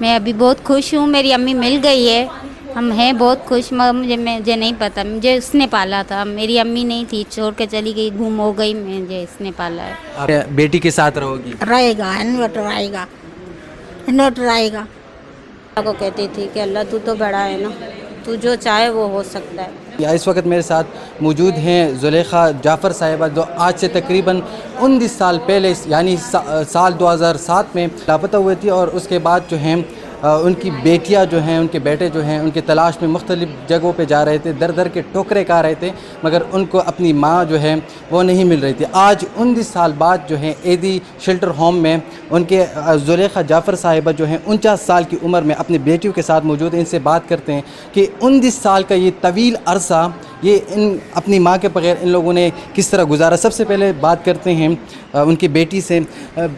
मैं अभी बहुत खुश हूँ, मेरी अम्मी मिल गई है, हम हैं बहुत खुश। मगर मुझे नहीं पता, मुझे उसने पाला था, मेरी अम्मी नहीं थी, छोड़ के चली गई, गुम हो गई, मुझे इसने पाला है। आप बेटी के साथ रहोगी? रहेगा, इन्वर्टर आएगा, इन्वर्टर आएगा। अल्लाह को कहती थी कि अल्लाह तू तो बड़ा है ना, तू जो चाहे वो हो सकता है। इस वक्त मेरे साथ मौजूद हैं ज़ुलेखा जाफ़र साहिबा, जो आज से तकरीबन 19 साल पहले यानी साल 2007 में लापता हुए थी, और उसके बाद जो हैं उनकी बेटियां जो हैं, उनके बेटे जो हैं, उनकी तलाश में मुख्तलिफ़ जगहों पे जा रहे थे, दर दर के टोकरे खा रहे थे, मगर उनको अपनी माँ जो है वो नहीं मिल रही थी। आज 19 साल बाद जो है एदी शेल्टर होम में उनके ज़ुलेखा जाफ़र साहिबा जो हैं 49 साल की उम्र में अपनी बेटियों के साथ मौजूद हैं। इनसे बात करते हैं कि 19 साल का ये तवील अरसा ये इन अपनी माँ के बग़ैर इन लोगों ने किस तरह गुजारा। सबसे पहले बात करते हैं उनकी बेटी से।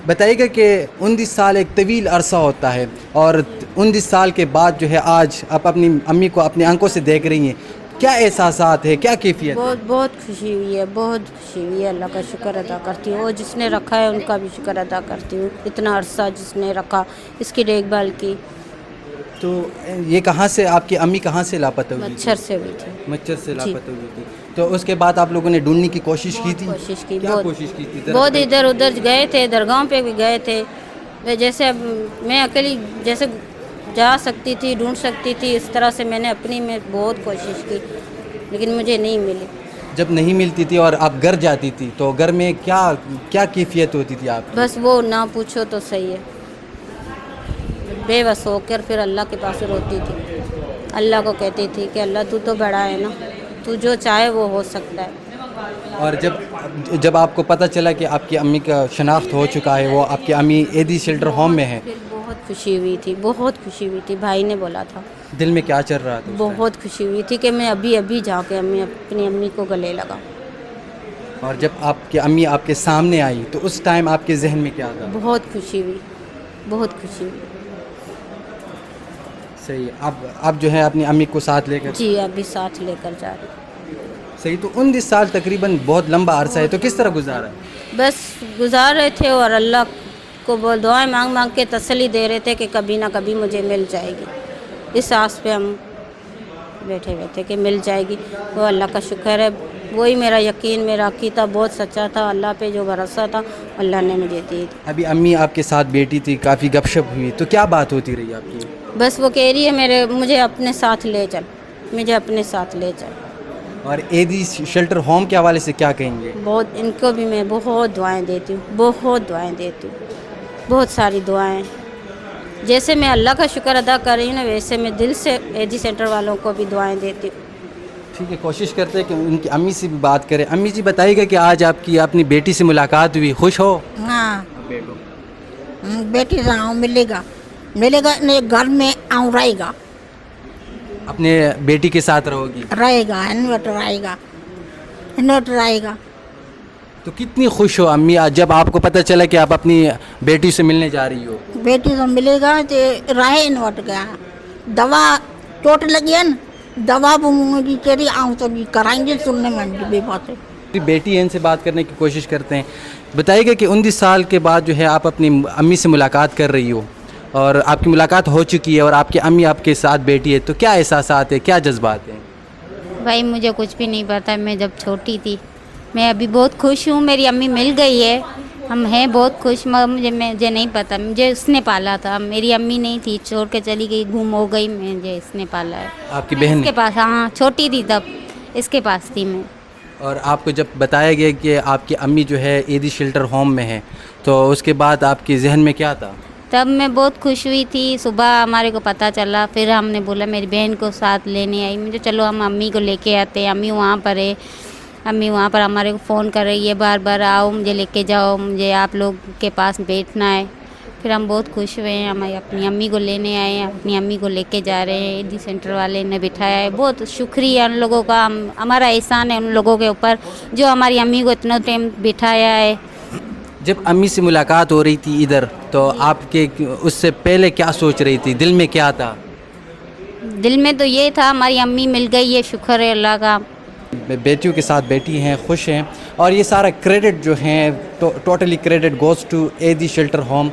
बताइएगा कि 19 साल एक तवील अरसा होता है, और 19 साल के बाद जो है आज आप अपनी अम्मी को अपनी आंखों से देख रही हैं, क्या एहसासात है, क्या कैफियत है? बहुत खुशी हुई है, बहुत खुशी हुई है। अल्लाह का शुक्र अदा करती हूँ, और जिसने रखा है उनका भी शुक्र अदा करती हूँ, इतना अरसा जिसने रखा, इसकी देखभाल की। तो ये कहाँ से आपकी अम्मी कहाँ से लापता हुई थी? मच्छर से हुई थी। मच्छर से लापता हुई थी। तो उसके बाद आप लोगों ने ढूंढने की कोशिश की थी? कोशिश की, क्या बहुत कोशिश की थी? बहुत इधर उधर गए थे, दरगाहों पे भी गए थे। वे जैसे अब मैं अकेली जैसे जा सकती थी, ढूंढ सकती थी, इस तरह से मैंने अपनी में बहुत कोशिश की, लेकिन मुझे नहीं मिली। जब नहीं मिलती थी और आप घर जाती थी तो घर में क्या क्या कैफियत होती थी आप? बस वो ना पूछो तो सही है, बेबस होकर फिर अल्लाह के पास रोती थी, अल्लाह को कहती थी कि अल्लाह तू तो बड़ा है ना, तू जो चाहे वो हो सकता है। और जब आपको पता चला कि आपकी अम्मी का शनाख्त हो चुका है, वो आपकी अम्मी एदी शेल्टर होम में है, फिर बहुत खुशी हुई थी, बहुत खुशी हुई थी। भाई ने बोला था, दिल में क्या चल रहा था उस बहुत खुशी हुई थी कि मैं अभी अभी जाके मैं अपनी अम्मी को गले लगा। टाइम? और जब आपकी अम्मी आपके सामने आई तो उस टाइम आपके जहन में क्या था? बहुत खुशी हुई, बहुत खुशी हुई। सही। अब जो है अपनी अम्मी को साथ लेकर? जी, अभी साथ लेकर जा रही। सही। तो 19 साल तकरीबन बहुत लंबा अरसा है, तो किस तरह गुजारा? बस गुजार रहे थे, और अल्लाह को वो दुआएं मांग मांग के तसल्ली दे रहे थे कि कभी ना कभी मुझे मिल जाएगी। इस आस पे हम बैठे हुए थे कि मिल जाएगी। वो अल्लाह का शुक्र है, वही मेरा यकीन, मेरा अकीदा बहुत सच्चा था, अल्लाह पे जो भरोसा था अल्लाह ने मुझे दी थी। अभी अम्मी आपके साथ बैठी थी, काफ़ी गपशप हुई, तो क्या बात होती रही आपकी? बस वो कह रही है मुझे अपने साथ ले चल, मुझे अपने साथ ले चल। और एदी शेल्टर होम के हवाले से क्या कहेंगे? बहुत इनको भी मैं बहुत दुआएं देती हूँ, बहुत दुआएं देती हूँ, बहुत सारी दुआएं। जैसे मैं अल्लाह का शुक्र अदा कर रही हूँ ना, वैसे मैं दिल से एदी सेंटर वालों को भी दुआएं देती हूँ। ठीक है, कोशिश करते हैं कि उनकी अम्मी से भी बात करें। अम्मी जी बताइएगा कि आज आपकी अपनी बेटी से मुलाकात हुई, खुश हो? हाँ, बेटो बेटी से आऊँ मिलेगा, मिलेगा नहीं, घर में आऊँ रहेगा, अपने बेटी के साथ रहोगी? रहेगा, इन्वर्टर आएगा, इन्वर्टर आएगा। तो कितनी खुश हो अम्मी आज जब आपको पता चला कि आप अपनी बेटी से मिलने जा रही हो? बेटी से मिलेगा तो रहे इन्वर्टर गया, दवा चोट लगी है ना, दवा भी तेरी आऊँ तो भी कराएंगे, सुनने में भी बात है। बेटी है, इनसे बात करने की कोशिश करते हैं। बताइएगा कि 19 साल के बाद जो है आप अपनी अम्मी से मुलाकात कर रही हो, और आपकी मुलाकात हो चुकी है, और आपकी अम्मी आपके साथ बैठी है, तो क्या एहसासात है, क्या जज्बात हैं? भाई मुझे कुछ भी नहीं पता, मैं जब छोटी थी, मैं अभी बहुत खुश हूँ, मेरी अम्मी मिल गई है, हम हैं बहुत खुश। मगर मुझे नहीं पता, मुझे उसने पाला था, मेरी अम्मी नहीं थी, छोड़ के चली गई, गुम हो गई, मुझे इसने पाला है। आपकी बहन? इसके पास, हाँ छोटी थी तब, इसके पास थी मैं। और आपको जब बताया गया कि आपकी अम्मी जो है एदी शेल्टर होम में है, तो उसके बाद आपके जहन में क्या था? तब मैं बहुत खुश हुई थी। सुबह हमारे को पता चला, फिर हमने बोला, मेरी बहन को साथ लेने आई, मुझे चलो हम अम्मी को लेके आते हैं, अम्मी वहाँ पर है। अम्मी वहाँ पर हमारे को फ़ोन कर रही है बार बार, आओ मुझे लेके जाओ, मुझे आप लोग के पास बैठना है। फिर हम बहुत खुश हुए हैं, हम अपनी अम्मी को लेने आए हैं, अपनी अम्मी को लेके जा रहे हैं। एडी सेंटर वाले ने बिठाया है, बहुत शुक्रिया उन लोगों का, हमारा एहसान है उन लोगों के ऊपर जो हमारी अम्मी को इतना टाइम बिठाया है। जब अम्मी से मुलाकात हो रही थी इधर, तो आपके उससे पहले क्या सोच रही थी, दिल में क्या था? दिल में तो ये था हमारी अम्मी मिल गई है, शुक्र है अल्लाह का। बेटियों के साथ बैठी हैं, खुश हैं, और ये सारा क्रेडिट जो है टोटली क्रेडिट गोज़ टू एदी शेल्टर होम।